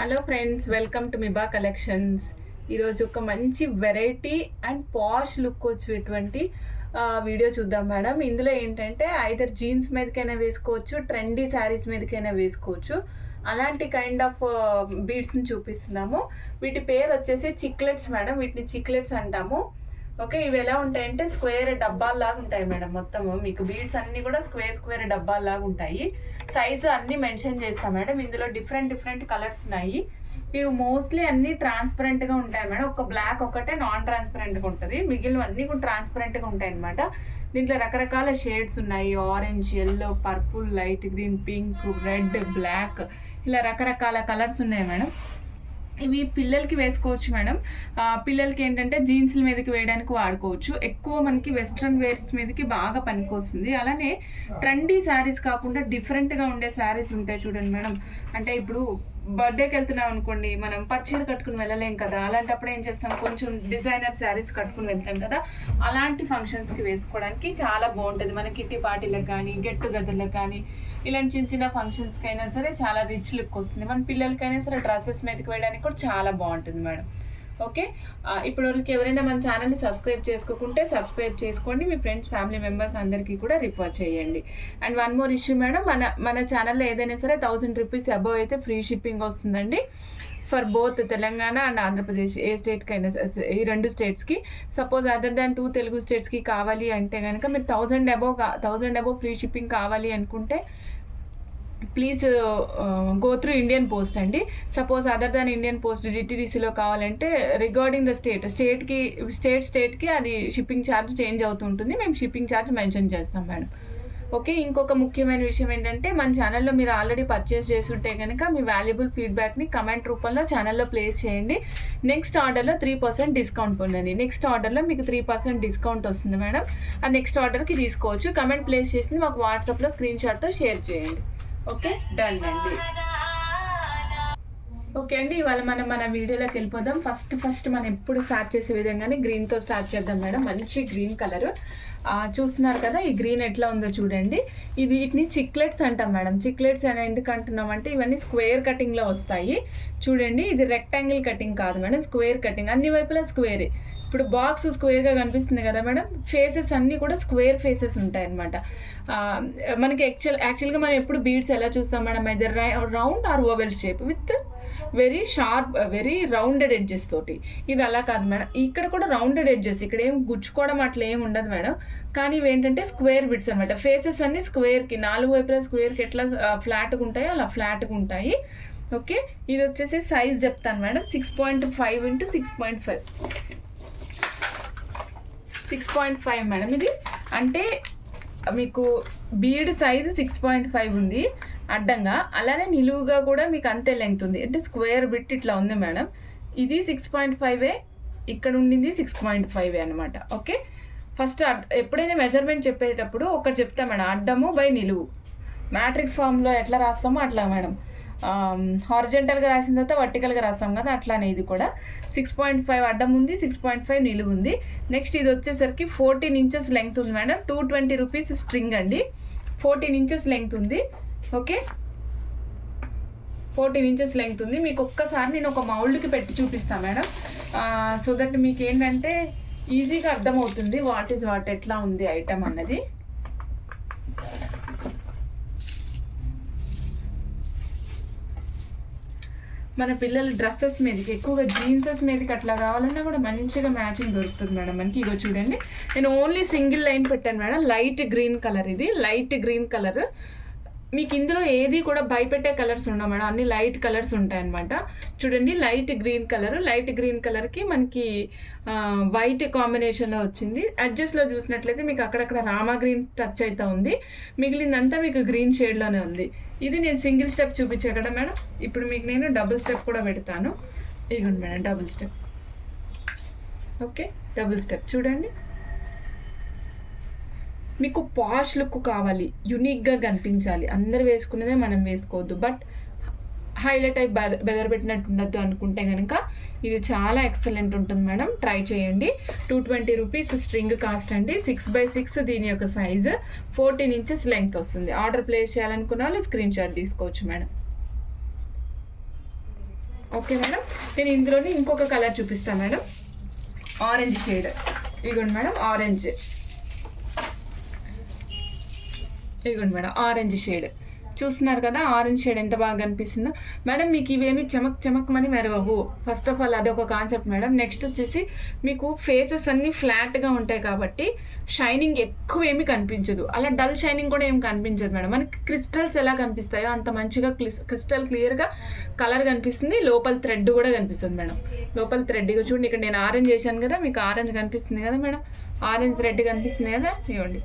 Hello friends, welcome to మిబా collections. ఈరోజు ఒక మంచి వెరైటీ అండ్ పాష్ లుక్ వచ్చేటువంటి వీడియో చూద్దాం మేడం. ఇందులో ఏంటంటే ఐదర్ జీన్స్ మీదకైనా వేసుకోవచ్చు, ట్రెండీ శారీస్ మీదకైనా వేసుకోవచ్చు. అలాంటి కైండ్ ఆఫ్ బీడ్స్ని చూపిస్తున్నాము. వీటి పేరు వచ్చేసి చిక్లెట్స్ మేడం. వీటిని చిక్లెట్స్ అంటాము. ఓకే, ఇవి ఎలా ఉంటాయంటే స్క్వేర్ డబ్బాల్లాగా ఉంటాయి మేడం. మొత్తము మీకు బీడ్స్ అన్నీ కూడా స్క్వేర్ డబ్బాల్లాగా ఉంటాయి. సైజు అన్నీ మెన్షన్ చేస్తాం మేడం. ఇందులో డిఫరెంట్ కలర్స్ ఉన్నాయి. ఇవి మోస్ట్లీ అన్నీ ట్రాన్స్పరెంట్గా ఉంటాయి మేడం. ఒక బ్లాక్ ఒకటే నాన్ ట్రాన్స్పరెంట్గా ఉంటుంది, మిగిలినవన్నీ కూడా ట్రాన్స్పరెంట్గా ఉంటాయి అనమాట. దీంట్లో రకరకాల షేడ్స్ ఉన్నాయి. Orange, yellow, purple, light green, pink, red, black, ఇలా రకరకాల కలర్స్ ఉన్నాయి మేడం. ఇవి పిల్లలకి వేసుకోవచ్చు మేడం. పిల్లలకి ఏంటంటే జీన్స్ల మీదకి వేయడానికి వాడుకోవచ్చు. ఎక్కువ మనకి వెస్ట్రన్ వేర్స్ మీదకి బాగా పనికొస్తుంది. అలానే ట్రెండీ శారీస్ కాకుండా డిఫరెంట్గా ఉండే శారీస్ ఉంటాయి చూడండి మేడం. అంటే ఇప్పుడు బర్త్డేకి వెళ్తున్నాం అనుకోండి, మనం పట్టుచీర కట్టుకుని వెళ్ళలేం కదా. అలాంటప్పుడు ఏం చేస్తాం, కొంచెం డిజైనర్ శారీస్ కట్టుకుని వెళ్తాం కదా. అలాంటి ఫంక్షన్స్కి వేసుకోవడానికి చాలా బాగుంటుంది. మన కిట్టి పార్టీలకు కానీ, గెట్ టుగెదర్లకు కానీ, ఇలాంటి చిన్న ఫంక్షన్స్కి అయినా సరే చాలా రిచ్ లుక్ వస్తుంది. మన పిల్లలకైనా సరే డ్రెస్సెస్ మీదకి వేయడానికి కూడా చాలా బాగుంటుంది మేడం. ఓకే, ఇప్పటివరకు ఎవరైనా మన ఛానల్ని సబ్స్క్రైబ్ చేసుకోకుంటే సబ్స్క్రైబ్ చేసుకోండి. మీ ఫ్రెండ్స్, ఫ్యామిలీ మెంబర్స్ అందరికీ కూడా రిఫర్ చేయండి. And one more issue madam, మన ఛానల్లో ఏదైనా సరే 1000 రూపీస్ అబవ్ అయితే ఫ్రీ షిప్పింగ్ వస్తుందండి. For both Telangana and Andhra Pradesh, ఏ స్టేట్కి అయినా, ఈ 2 స్టేట్స్కి. సపోజ్ అదర్ దాన్ 2 తెలుగు స్టేట్స్కి కావాలి అంటే కనుక మీరు 1000 అబవ్ ఫ్రీ షిప్పింగ్ కావాలి అనుకుంటే please go through Indian post అండి. Suppose other than Indian post డిటీడీసీలో కావాలంటే రిగార్డింగ్ ద స్టేట్కి అది షిప్పింగ్ ఛార్జ్ చేంజ్ అవుతూ ఉంటుంది. మేము షిప్పింగ్ ఛార్జ్ మెన్షన్ చేస్తాం మేడం. ఓకే, ఇంకొక ముఖ్యమైన విషయం ఏంటంటే మన ఛానల్లో మీరు ఆల్రెడీ పర్చేస్ చేస్తుంటే కనుక మీ వాల్యుబుల్ ఫీడ్బ్యాక్ని కమెంట్ రూపంలో ఛానల్లో ప్లేస్ చేయండి. నెక్స్ట్ ఆర్డర్లో 3% డిస్కౌంట్ పొందండి. నెక్స్ట్ ఆర్డర్లో మీకు 3% డిస్కౌంట్ వస్తుంది మేడం. ఆ నెక్స్ట్ ఆర్డర్కి తీసుకోవచ్చు. కమెంట్ ప్లేస్ చేసి మాకు వాట్సాప్లో స్క్రీన్ షాట్తో షేర్ చేయండి. ఓకే, డన్ అండి. ఓకే అండి, ఇవాళ మన వీడియోలోకి వెళ్ళిపోదాం. ఫస్ట్ మనం ఎప్పుడు స్టార్ట్ చేసే విధంగానే గ్రీన్తో స్టార్ట్ చేద్దాం మేడం. మంచి గ్రీన్ కలర్ చూస్తున్నారు కదా. ఈ గ్రీన్ ఎట్లా ఉందో చూడండి. వీటిని చిక్లెట్స్ అంటాం మేడం. చిక్లెట్స్ అని ఎందుకు అంటున్నాం అంటే ఇవన్నీ స్క్వేర్ కటింగ్లో వస్తాయి చూడండి. ఇది రెక్టాంగిల్ కటింగ్ కాదు మేడం, స్క్వేర్ కటింగ్. అన్ని వైపులా స్క్వేరే. ఇప్పుడు బాక్స్ స్క్వేర్గా కనిపిస్తుంది కదా మేడం. ఫేసెస్ అన్నీ కూడా స్క్వేర్ ఫేసెస్ ఉంటాయి అన్నమాట. మనకి యాక్చువల్గా మనం ఎప్పుడు బీడ్స్ ఎలా చూస్తాం madam, either round or oval shape with very sharp, very rounded edges తోటి. ఇది అలా కాదు మేడం. ఇక్కడ కూడా రౌండెడ్ ఎడ్జెస్, ఇక్కడ ఏం గుచ్చుకోవడం అట్లా ఏం ఉండదు మేడం. కానీ ఇవి ఏంటంటే స్క్వేర్ బిట్స్ అనమాట. ఫేసెస్ అన్ని స్క్వేర్కి, 4 వైపులా స్క్వేర్కి ఎట్లా ఫ్లాట్గా ఉంటాయో అలా ఫ్లాట్గా ఉంటాయి. ఓకే, ఇది వచ్చేసి సైజ్ చెప్తాను మేడం. 6.5 x 6.5 6.5 madam. ఇది అంటే మీకు బీడ్ సైజు 6.5 ఉంది అడ్డంగా, అలానే నిలువుగా కూడా మీకు అంతే లెంగ్త్ ఉంది. అంటే స్క్వేర్ బిట్ ఇట్లా ఉంది మేడం. ఇది 6.5 ఇక్కడ ఉండింది 6.5 అనమాట. ఓకే, ఫస్ట్ ఎప్పుడైనా మెజర్మెంట్ చెప్పేటప్పుడు ఒకటి చెప్తా మేడం, అడ్డము బై నిలువు. మ్యాట్రిక్స్ ఫామ్లో ఎట్లా రాస్తామో అట్లా మేడం. హారిజెంటల్గా రాసిన తర్వాత వర్టికల్గా రాస్తాం కదా, అట్లానే ఇది కూడా 6.5 అడ్డం ఉంది, 6.5 నిలువు ఉంది. నెక్స్ట్ ఇది వచ్చేసరికి 14 ఇంచెస్ లెంగ్త్ ఉంది మేడం. 220 రూపీస్ స్ట్రింగ్ అండి. 14 ఇంచెస్ లెంగ్త్ ఉంది. ఓకే, 14 ఇంచెస్ లెంగ్త్ ఉంది. మీకు ఒక్కసారి నేను ఒక మౌల్డ్కి పెట్టి చూపిస్తాను మేడం. సో దట్ మీకు ఏంటంటే ఈజీగా అర్థమవుతుంది వాట్ ఈజ్ వాట్, ఎట్లా ఉంది ఐటమ్ అన్నది. మన పిల్లల డ్రెస్సెస్ మీదకి, ఎక్కువగా జీన్సెస్ మీదకి అట్లా కావాలన్నా కూడా మంచిగా మ్యాచింగ్ దొరుకుతుంది మేడం మనకి. ఇగో చూడండి, నేను ఓన్లీ సింగిల్ లైన్ పెట్టాను మేడం. లైట్ గ్రీన్ కలర్, ఇది లైట్ గ్రీన్ కలర్. మీకు ఇందులో ఏది కూడా భయపెట్టే కలర్స్ ఉండవు మేడం, అన్ని లైట్ కలర్స్ ఉంటాయి అన్నమాట. చూడండి, లైట్ గ్రీన్ కలర్కి మనకి వైట్ కాంబినేషన్లో వచ్చింది. అడ్జస్ట్లో చూసినట్లయితే మీకు అక్కడక్కడ రామా గ్రీన్ టచ్ అయితే ఉంది, మిగిలిందంతా మీకు గ్రీన్ షేడ్లోనే ఉంది. ఇది నేను సింగిల్ స్టెప్ చూపించా కదా మేడం. ఇప్పుడు మీకు నేను డబుల్ స్టెప్ కూడా పెడతాను. ఇదిగోండి madam, double step. Okay, double step చూడండి. మీకు పాష్ లుక్ కావాలి, యునిక్గా కనిపించాలి, అందరు వేసుకునేదే మనం వేసుకోవద్దు, బట్ హైలైట్ అయి బెదరబెట్టినట్టు ఉండద్దు అనుకుంటే కనుక ఇది చాలా ఎక్సలెంట్ ఉంటుంది మేడం. ట్రై చేయండి. 220 రూపీస్ స్ట్రింగ్ కాస్ట్ అండి. 6x6 దీని యొక్క సైజు, 14 ఇంచెస్ లెంగ్త్ వస్తుంది. ఆర్డర్ ప్లేస్ చేయాలనుకున్న వాళ్ళు స్క్రీన్ షాట్ తీసుకోవచ్చు మేడం. Okay madam. నేను ఇందులోని ఇంకొక కలర్ చూపిస్తాను మేడం, ఆరెంజ్ షేడ్. ఇదిగోండి మేడం ఆరెంజ్, ఇదిగోండి మేడం ఆరెంజ్ షేడ్. చూస్తున్నారు కదా ఆరెంజ్ షేడ్ ఎంత బాగా కనిపిస్తుందో మేడం. మీకు ఇవేమి చమక్ మెరవవు. ఫస్ట్ ఆఫ్ ఆల్ అదొక కాన్సెప్ట్ మేడం. నెక్స్ట్ వచ్చేసి మీకు ఫేసెస్ అన్నీ ఫ్లాట్గా ఉంటాయి కాబట్టి షైనింగ్ ఎక్కువ ఏమీ కనిపించదు, అలా డల్ షైనింగ్ కూడా ఏమి కనిపించదు మేడం. మనకి క్రిస్టల్స్ ఎలా కనిపిస్తాయో అంత మంచిగా క్రిస్టల్ క్లియర్గా కలర్ కనిపిస్తుంది, లోపల థ్రెడ్ కూడా కనిపిస్తుంది మేడం. లోపల థ్రెడ్ చూడండి, ఇక్కడ నేను ఆరెంజ్ చేశాను కదా, మీకు ఆరెంజ్ కనిపిస్తుంది కదా మేడం, ఆరెంజ్ థ్రెడ్ కనిపిస్తుంది కదా, ఇవ్వండి.